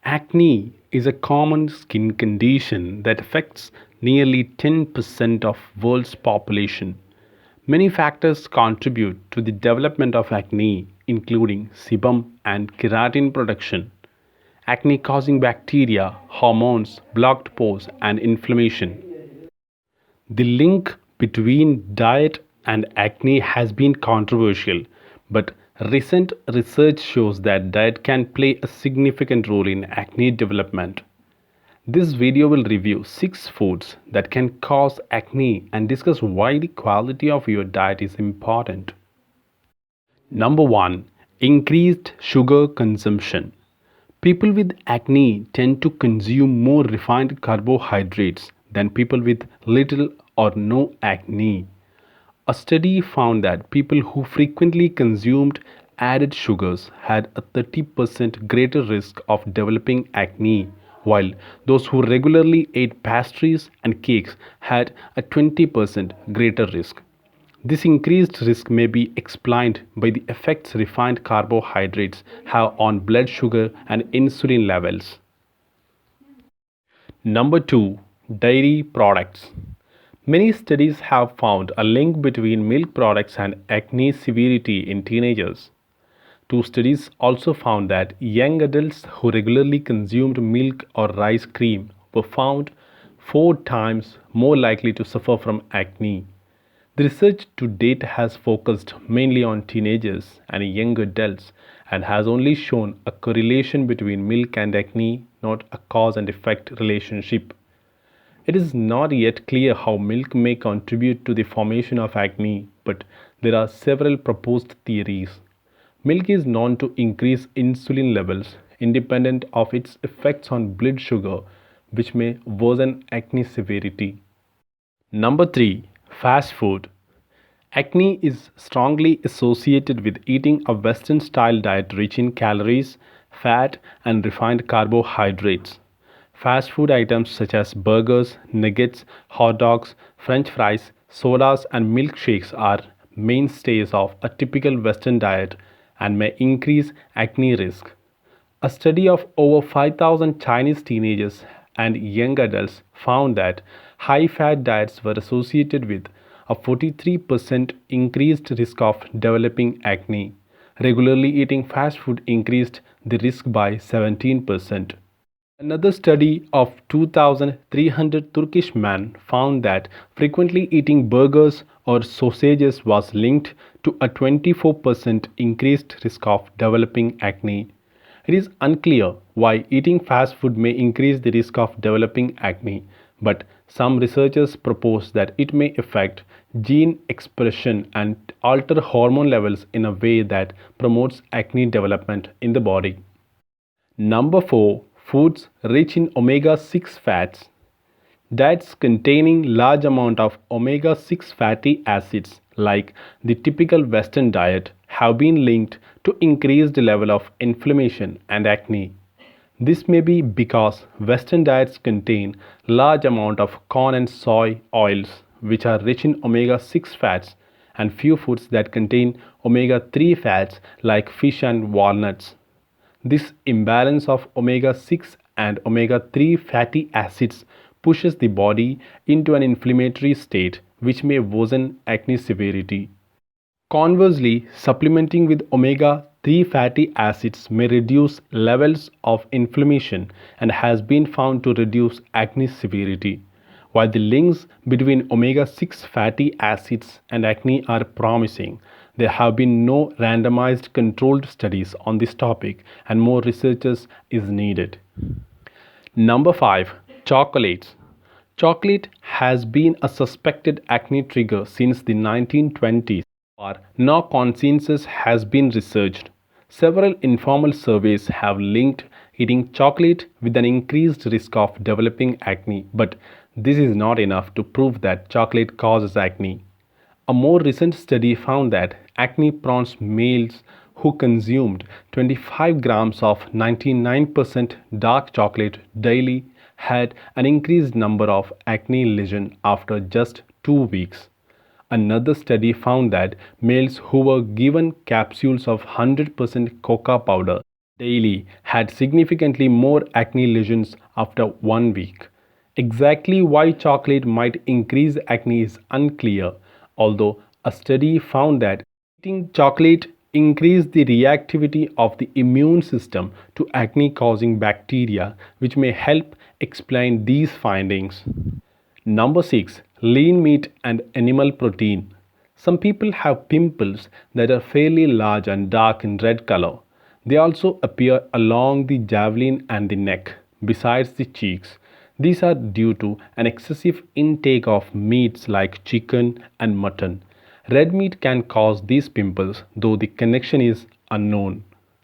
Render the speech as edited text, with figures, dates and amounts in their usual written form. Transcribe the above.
Acne is a common skin condition that affects nearly 10% of world's population. Many factors contribute to the development of acne, including sebum and keratin production, acne causing bacteria, hormones, blocked pores, and inflammation. The link between diet and acne has been controversial, but recent research shows that diet can play a significant role in acne development. This video will review 6 foods that can cause acne and discuss why the quality of your diet is important. Number 1. Increased sugar consumption. People with acne tend to consume more refined carbohydrates than people with little or no acne. A study found that people who frequently consumed added sugars had a 30% greater risk of developing acne, while those who regularly ate pastries and cakes had a 20% greater risk. This increased risk may be explained by the effects refined carbohydrates have on blood sugar and insulin levels. Number 2. Dairy products. Many studies have found a link between milk products and acne severity in teenagers. 2 studies also found that young adults who regularly consumed milk or rice cream were found 4 times more likely to suffer from acne. The research to date has focused mainly on teenagers and young adults and has only shown a correlation between milk and acne, not a cause and effect relationship. It is not yet clear how milk may contribute to the formation of acne, but there are several proposed theories. Milk is known to increase insulin levels independent of its effects on blood sugar, which may worsen acne severity. Number 3. Fast food. Acne is strongly associated with eating a Western style diet rich in calories, fat, and refined carbohydrates. Fast food items such as burgers, nuggets, hot dogs, french fries, sodas, and milkshakes are mainstays of a typical Western diet and may increase acne risk. A study of over 5,000 Chinese teenagers and young adults found that high fat diets were associated with a 43% increased risk of developing acne. Regularly eating fast food increased the risk by 17%. Another study of 2,300 Turkish men found that frequently eating burgers or sausages was linked to a 24% increased risk of developing acne. It is unclear why eating fast food may increase the risk of developing acne, but some researchers propose that it may affect gene expression and alter hormone levels in a way that promotes acne development in the body. Number 4. Foods rich in omega-6 fats. Diets containing large amount of omega-6 fatty acids like the typical Western diet have been linked to increased level of inflammation and acne. This may be because Western diets contain large amount of corn and soy oils which are rich in omega-6 fats and few foods that contain omega-3 fats like fish and walnuts. This imbalance of omega-6 and omega-3 fatty acids pushes the body into an inflammatory state which may worsen acne severity. Conversely, supplementing with omega-3 fatty acids may reduce levels of inflammation and has been found to reduce acne severity. While the links between omega-6 fatty acids and acne are promising, there have been no randomized controlled studies on this topic and more research is needed. Number 5. Chocolates. Chocolate has been a suspected acne trigger since the 1920s. But no consensus has been researched. Several informal surveys have linked eating chocolate with an increased risk of developing acne, but this is not enough to prove that chocolate causes acne. A more recent study found that acne-prone males who consumed 25 grams of 99% dark chocolate daily had an increased number of acne lesions after just 2 weeks. Another study found that males who were given capsules of 100% cocoa powder daily had significantly more acne lesions after 1 week. Exactly why chocolate might increase acne is unclear, although a study found that eating chocolate increased the reactivity of the immune system to acne causing bacteria, which may help explain these findings. Number 6. Lean meat and animal protein. Some people have pimples that are fairly large and dark in red color. They also appear along the javelin and the neck, besides the cheeks. These are due to an excessive intake of meats like chicken and mutton. Red meat can cause these pimples, though the connection is unknown.